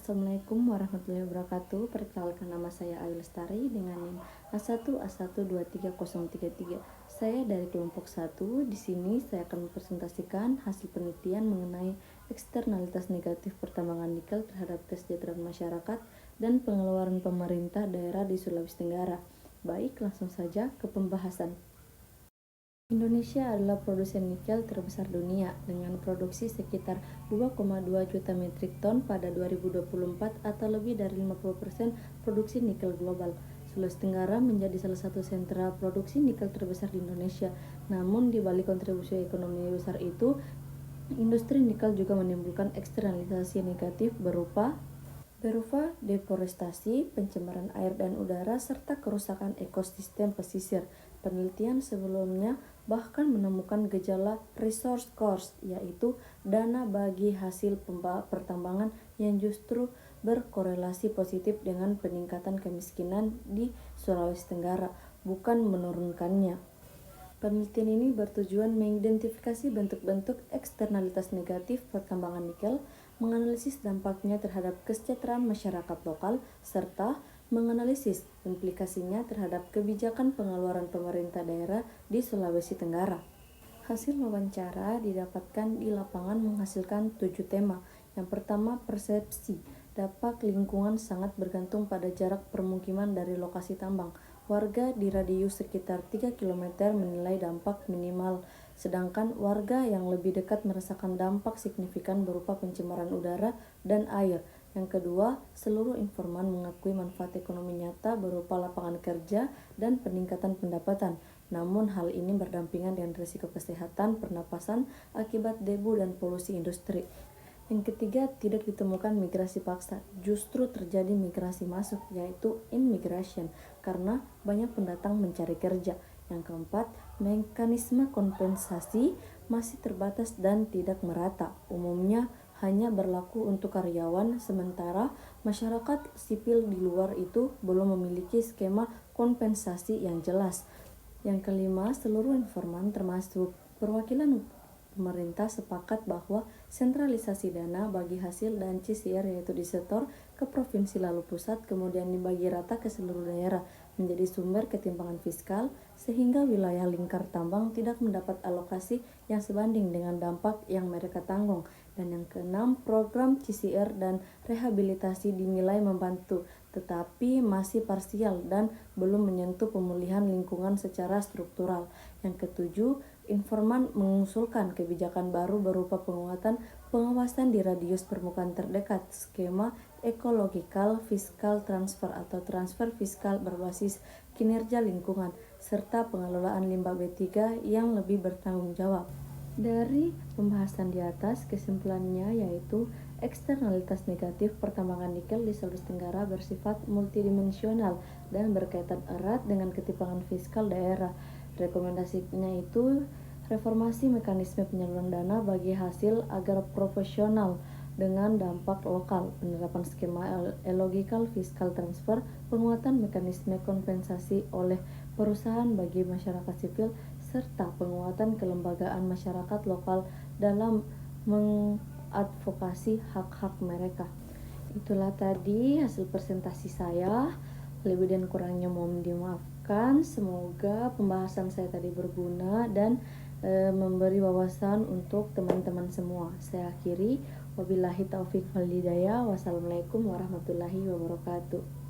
Assalamualaikum warahmatullahi wabarakatuh. Perkenalkan, nama saya Ayu Lestari dengan NIM A1A123033. Saya dari kelompok 1. Di sini saya akan mempresentasikan hasil penelitian mengenai eksternalitas negatif pertambangan nikel terhadap kesejahteraan masyarakat dan pengeluaran pemerintah daerah di Sulawesi Tenggara. Baik, langsung saja ke pembahasan. Indonesia adalah produsen nikel terbesar dunia dengan produksi sekitar 2,2 juta metrik ton pada 2024 atau lebih dari 50% produksi nikel global. Sulawesi Tenggara menjadi salah satu sentra produksi nikel terbesar di Indonesia. Namun di balik kontribusi ekonomi besar itu, industri nikel juga menimbulkan eksternalisasi negatif berupa deforestasi, pencemaran air dan udara, serta kerusakan ekosistem pesisir. Penelitian sebelumnya bahkan menemukan gejala resource cost, yaitu dana bagi hasil pertambangan yang justru berkorelasi positif dengan peningkatan kemiskinan di Sulawesi Tenggara, bukan menurunkannya. Penelitian ini bertujuan mengidentifikasi bentuk-bentuk eksternalitas negatif pertambangan nikel, menganalisis dampaknya terhadap kesejahteraan masyarakat lokal, serta menganalisis implikasinya terhadap kebijakan pengeluaran pemerintah daerah di Sulawesi Tenggara. Hasil wawancara didapatkan di lapangan menghasilkan 7 tema. Yang pertama, persepsi. Dampak lingkungan sangat bergantung pada jarak permukiman dari lokasi tambang. Warga di radius sekitar 3 km menilai dampak minimal, sedangkan warga yang lebih dekat merasakan dampak signifikan berupa pencemaran udara dan air. Yang kedua, seluruh informan mengakui manfaat ekonomi nyata berupa lapangan kerja dan peningkatan pendapatan. Namun hal ini berdampingan dengan risiko kesehatan pernapasan akibat debu dan polusi industri. Yang ketiga, tidak ditemukan migrasi paksa, justru terjadi migrasi masuk, yaitu immigration, karena banyak pendatang mencari kerja. Yang keempat, mekanisme kompensasi masih terbatas dan tidak merata. Umumnya hanya berlaku untuk karyawan, sementara masyarakat sipil di luar itu belum memiliki skema kompensasi yang jelas. Yang kelima, seluruh informan termasuk perwakilan pemerintah sepakat bahwa sentralisasi dana bagi hasil dan CCR, yaitu disetor ke provinsi lalu pusat kemudian dibagi rata ke seluruh daerah, menjadi sumber ketimpangan fiskal sehingga wilayah lingkar tambang tidak mendapat alokasi yang sebanding dengan dampak yang mereka tanggung. Dan yang keenam, program CCR dan rehabilitasi dinilai membantu tetapi masih parsial dan belum menyentuh pemulihan lingkungan secara struktural. Yang ketujuh, informan mengusulkan kebijakan baru berupa penguatan pengawasan di radius permukaan terdekat, skema ecological fiscal transfer atau transfer fiskal berbasis kinerja lingkungan, serta pengelolaan limbah B3 yang lebih bertanggung jawab. Dari pembahasan di atas, kesimpulannya yaitu eksternalitas negatif pertambangan nikel di Sulawesi Tenggara bersifat multidimensional dan berkaitan erat dengan ketimpangan fiskal daerah. Rekomendasinya itu reformasi mekanisme penyaluran dana bagi hasil agar proporsional dengan dampak lokal, penerapan skema ecological fiscal transfer, penguatan mekanisme kompensasi oleh perusahaan bagi masyarakat sipil, serta penguatan kelembagaan masyarakat lokal dalam mengadvokasi hak-hak mereka. Itulah tadi hasil presentasi saya. Lebih dan kurangnya mohon dimaafkan. Semoga pembahasan saya tadi berguna dan memberi wawasan untuk teman-teman semua. Saya akhiri, wabillahi taufik wal hidayah. Wassalamualaikum warahmatullahi wabarakatuh.